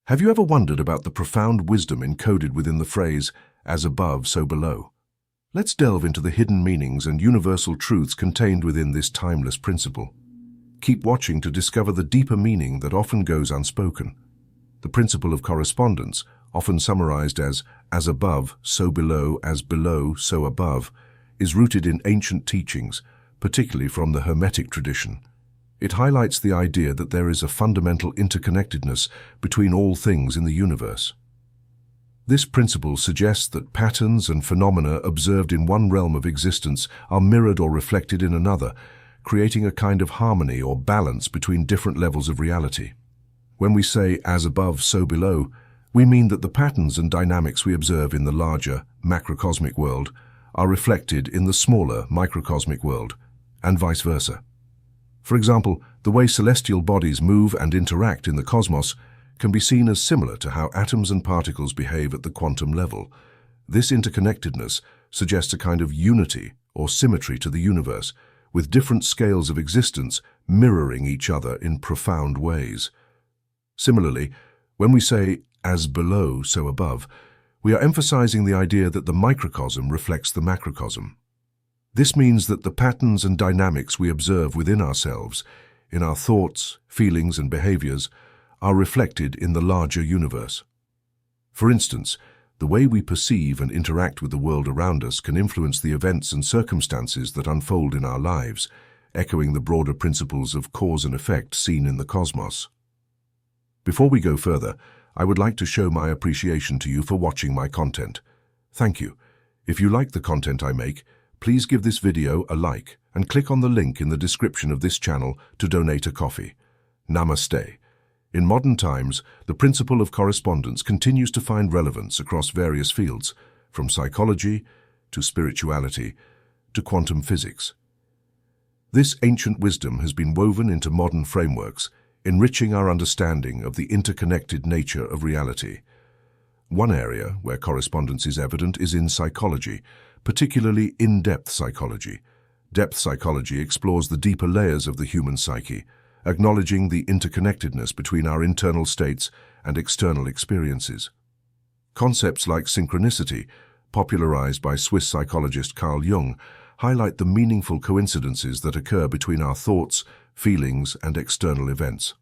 Have you ever wondered about the profound wisdom encoded within the phrase, "as above, so below"? Let's delve into the hidden meanings and universal truths contained within this timeless principle. Keep watching to discover the deeper meaning that often goes unspoken. The principle of correspondence, often summarized as above, so below, so above, is rooted in ancient teachings, particularly from the Hermetic tradition. It highlights the idea that there is a fundamental interconnectedness between all things in the universe. This principle suggests that patterns and phenomena observed in one realm of existence are mirrored or reflected in another, creating a kind of harmony or balance between different levels of reality. When we say "as above, so below," we mean that the patterns and dynamics we observe in the larger, macrocosmic world are reflected in the smaller, microcosmic world, and vice versa. For example, the way celestial bodies move and interact in the cosmos can be seen as similar to how atoms and particles behave at the quantum level. This interconnectedness suggests a kind of unity or symmetry to the universe, with different scales of existence mirroring each other in profound ways. Similarly, when we say "as below, so above," we are emphasizing the idea that the microcosm reflects the macrocosm. This means that the patterns and dynamics we observe within ourselves, in our thoughts, feelings, and behaviors, are reflected in the larger universe. For instance, the way we perceive and interact with the world around us can influence the events and circumstances that unfold in our lives, echoing the broader principles of cause and effect seen in the cosmos. Before we go further, I would like to show my appreciation to you for watching my content. Thank you. If you like the content I make, please give this video a like and click on the link in the description of this channel to donate a coffee. Namaste. In modern times, the principle of correspondence continues to find relevance across various fields, from psychology to spirituality to quantum physics. This ancient wisdom has been woven into modern frameworks, enriching our understanding of the interconnected nature of reality. One area where correspondence is evident is in psychology, particularly in-depth psychology. Depth psychology explores the deeper layers of the human psyche, acknowledging the interconnectedness between our internal states and external experiences. Concepts like synchronicity, popularized by Swiss psychologist Carl Jung, highlight the meaningful coincidences that occur between our thoughts, feelings, and external events.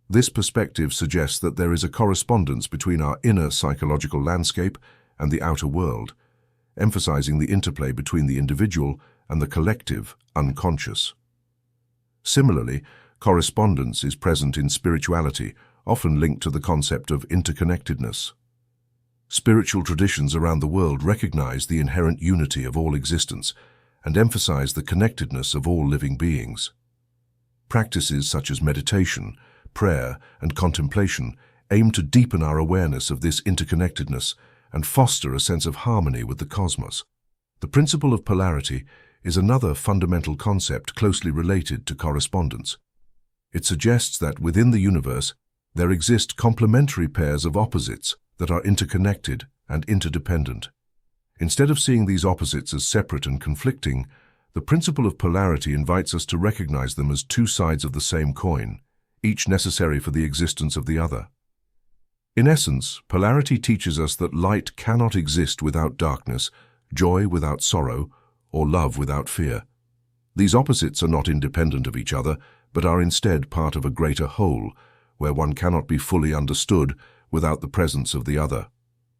This perspective suggests that there is a correspondence between our inner psychological landscape and the outer world, emphasizing the interplay between the individual and the collective unconscious. Similarly, correspondence is present in spirituality, often linked to the concept of interconnectedness. Spiritual traditions around the world recognize the inherent unity of all existence and emphasize the connectedness of all living beings. Practices such as meditation, prayer, and contemplation aim to deepen our awareness of this interconnectedness and foster a sense of harmony with the cosmos. The principle of polarity is another fundamental concept closely related to correspondence. It suggests that within the universe, there exist complementary pairs of opposites that are interconnected and interdependent. Instead of seeing these opposites as separate and conflicting, the principle of polarity invites us to recognize them as two sides of the same coin, each necessary for the existence of the other. In essence, polarity teaches us that light cannot exist without darkness, joy without sorrow, or love without fear. These opposites are not independent of each other, but are instead part of a greater whole, where one cannot be fully understood without the presence of the other.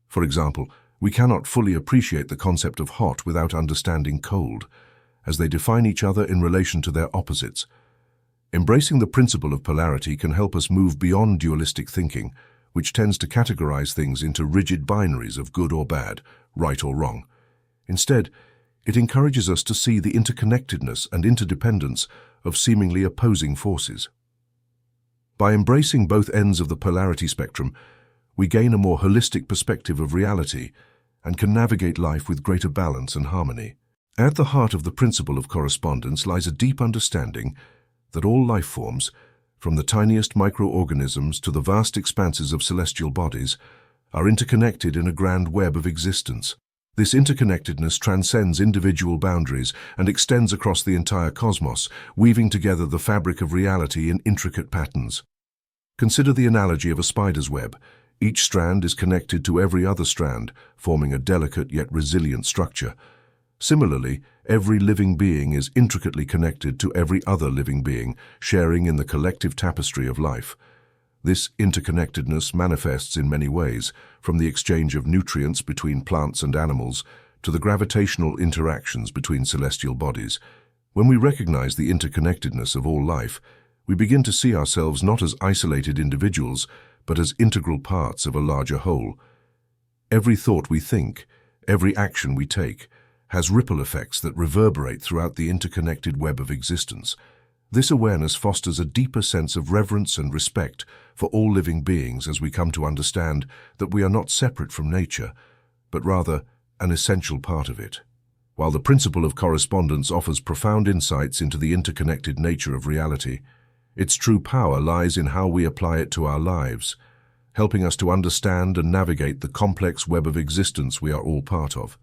For example, we cannot fully appreciate the concept of hot without understanding cold, as they define each other in relation to their opposites. Embracing the principle of polarity can help us move beyond dualistic thinking, which tends to categorize things into rigid binaries of good or bad, right or wrong. Instead, it encourages us to see the interconnectedness and interdependence of seemingly opposing forces. By embracing both ends of the polarity spectrum, we gain a more holistic perspective of reality and can navigate life with greater balance and harmony. At the heart of the principle of correspondence lies a deep understanding that all life forms, from the tiniest microorganisms to the vast expanses of celestial bodies, are interconnected in a grand web of existence. This interconnectedness transcends individual boundaries and extends across the entire cosmos, weaving together the fabric of reality in intricate patterns. Consider the analogy of a spider's web. Each strand is connected to every other strand, forming a delicate yet resilient structure. Similarly, every living being is intricately connected to every other living being, sharing in the collective tapestry of life. This interconnectedness manifests in many ways, from the exchange of nutrients between plants and animals to the gravitational interactions between celestial bodies. When we recognize the interconnectedness of all life, we begin to see ourselves not as isolated individuals, but as integral parts of a larger whole. Every thought we think, every action we take, has ripple effects that reverberate throughout the interconnected web of existence. This awareness fosters a deeper sense of reverence and respect for all living beings as we come to understand that we are not separate from nature, but rather an essential part of it. While the principle of correspondence offers profound insights into the interconnected nature of reality, its true power lies in how we apply it to our lives, helping us to understand and navigate the complex web of existence we are all part of.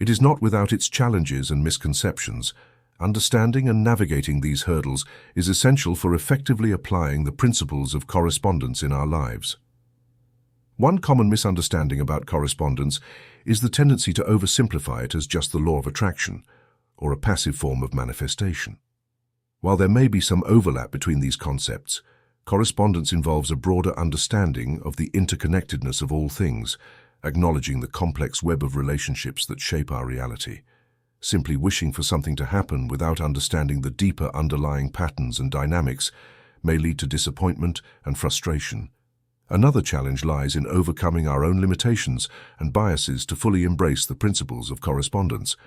It is not without its challenges and misconceptions. Understanding and navigating these hurdles is essential for effectively applying the principles of correspondence in our lives. One common misunderstanding about correspondence is the tendency to oversimplify it as just the law of attraction, or a passive form of manifestation. While there may be some overlap between these concepts, correspondence involves a broader understanding of the interconnectedness of all things, acknowledging the complex web of relationships that shape our reality. Simply wishing for something to happen without understanding the deeper underlying patterns and dynamics may lead to disappointment and frustration. Another challenge lies in overcoming our own limitations and biases to fully embrace the principles of correspondence.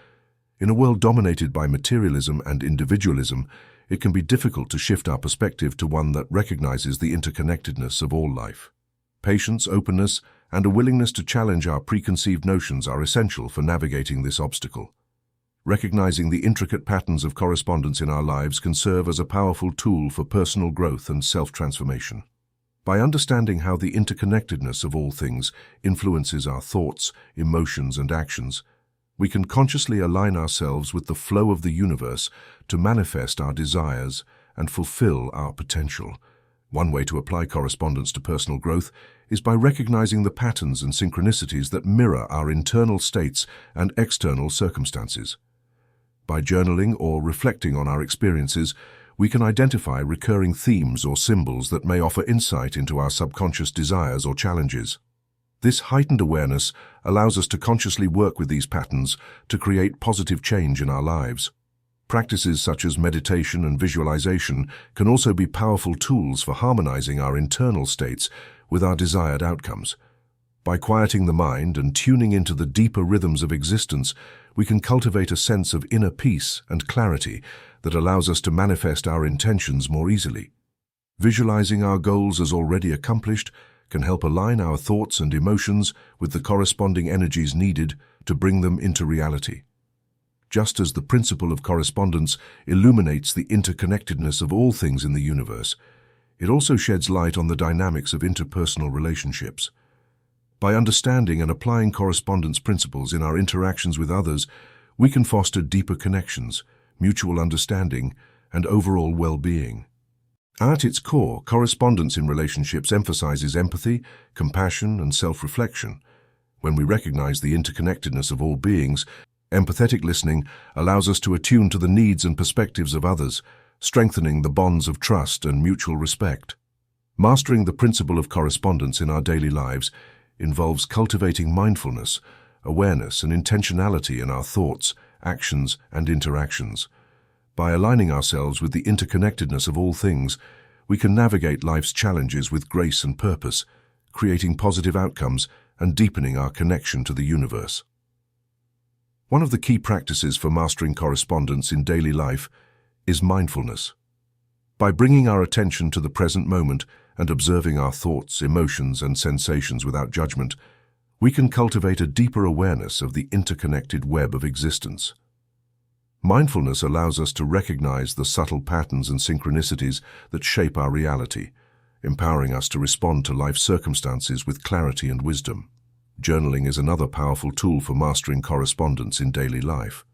In a world dominated by materialism and individualism, it can be difficult to shift our perspective to one that recognizes the interconnectedness of all life. Patience, openness, and a willingness to challenge our preconceived notions are essential for navigating this obstacle. Recognizing the intricate patterns of correspondence in our lives can serve as a powerful tool for personal growth and self-transformation. By understanding how the interconnectedness of all things influences our thoughts, emotions, and actions, we can consciously align ourselves with the flow of the universe to manifest our desires and fulfill our potential. One way to apply correspondence to personal growth is by recognizing the patterns and synchronicities that mirror our internal states and external circumstances. By journaling or reflecting on our experiences, we can identify recurring themes or symbols that may offer insight into our subconscious desires or challenges. This heightened awareness allows us to consciously work with these patterns to create positive change in our lives. Practices such as meditation and visualization can also be powerful tools for harmonizing our internal states with our desired outcomes. By quieting the mind and tuning into the deeper rhythms of existence, we can cultivate a sense of inner peace and clarity that allows us to manifest our intentions more easily. Visualizing our goals as already accomplished can help align our thoughts and emotions with the corresponding energies needed to bring them into reality. Just as the principle of correspondence illuminates the interconnectedness of all things in the universe, it also sheds light on the dynamics of interpersonal relationships. By understanding and applying correspondence principles in our interactions with others, we can foster deeper connections, mutual understanding, and overall well-being. At its core, correspondence in relationships emphasizes empathy, compassion, and self-reflection. When we recognize the interconnectedness of all beings, empathetic listening allows us to attune to the needs and perspectives of others, strengthening the bonds of trust and mutual respect. Mastering the principle of correspondence in our daily lives involves cultivating mindfulness, awareness, and intentionality in our thoughts, actions, and interactions. By aligning ourselves with the interconnectedness of all things, we can navigate life's challenges with grace and purpose, creating positive outcomes and deepening our connection to the universe. One of the key practices for mastering correspondence in daily life is mindfulness. By bringing our attention to the present moment and observing our thoughts, emotions, and sensations without judgment, we can cultivate a deeper awareness of the interconnected web of existence. Mindfulness allows us to recognize the subtle patterns and synchronicities that shape our reality, empowering us to respond to life's circumstances with clarity and wisdom. Journaling is another powerful tool for mastering correspondence in daily life.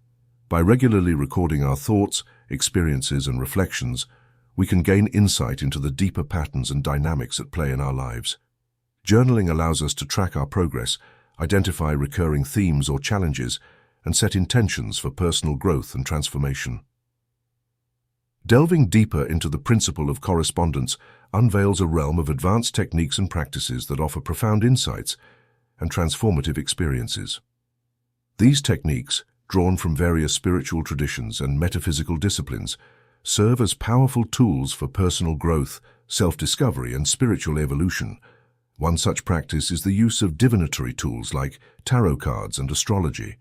By regularly recording our thoughts, experiences, and reflections, we can gain insight into the deeper patterns and dynamics at play in our lives. Journaling allows us to track our progress, identify recurring themes or challenges, and set intentions for personal growth and transformation. Delving deeper into the principle of correspondence unveils a realm of advanced techniques and practices that offer profound insights and transformative experiences. These techniques, drawn from various spiritual traditions and metaphysical disciplines, serve as powerful tools for personal growth, self-discovery, and spiritual evolution. One such practice is the use of divinatory tools like tarot cards and astrology.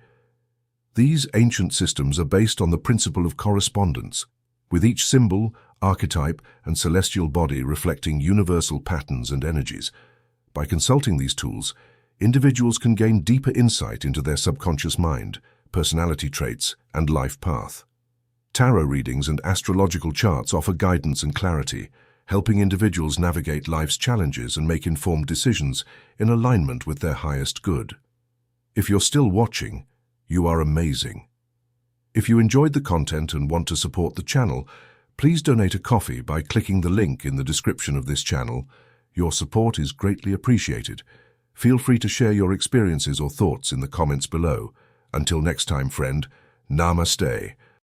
These ancient systems are based on the principle of correspondence, with each symbol, archetype, and celestial body reflecting universal patterns and energies. By consulting these tools, individuals can gain deeper insight into their subconscious mind, personality traits, and life path. Tarot readings and astrological charts offer guidance and clarity, helping individuals navigate life's challenges and make informed decisions in alignment with their highest good. If you're still watching, you are amazing. If you enjoyed the content and want to support the channel, please donate a coffee by clicking the link in the description of this channel. Your support is greatly appreciated. Feel free to share your experiences or thoughts in the comments below. Until next time, friend, Namaste.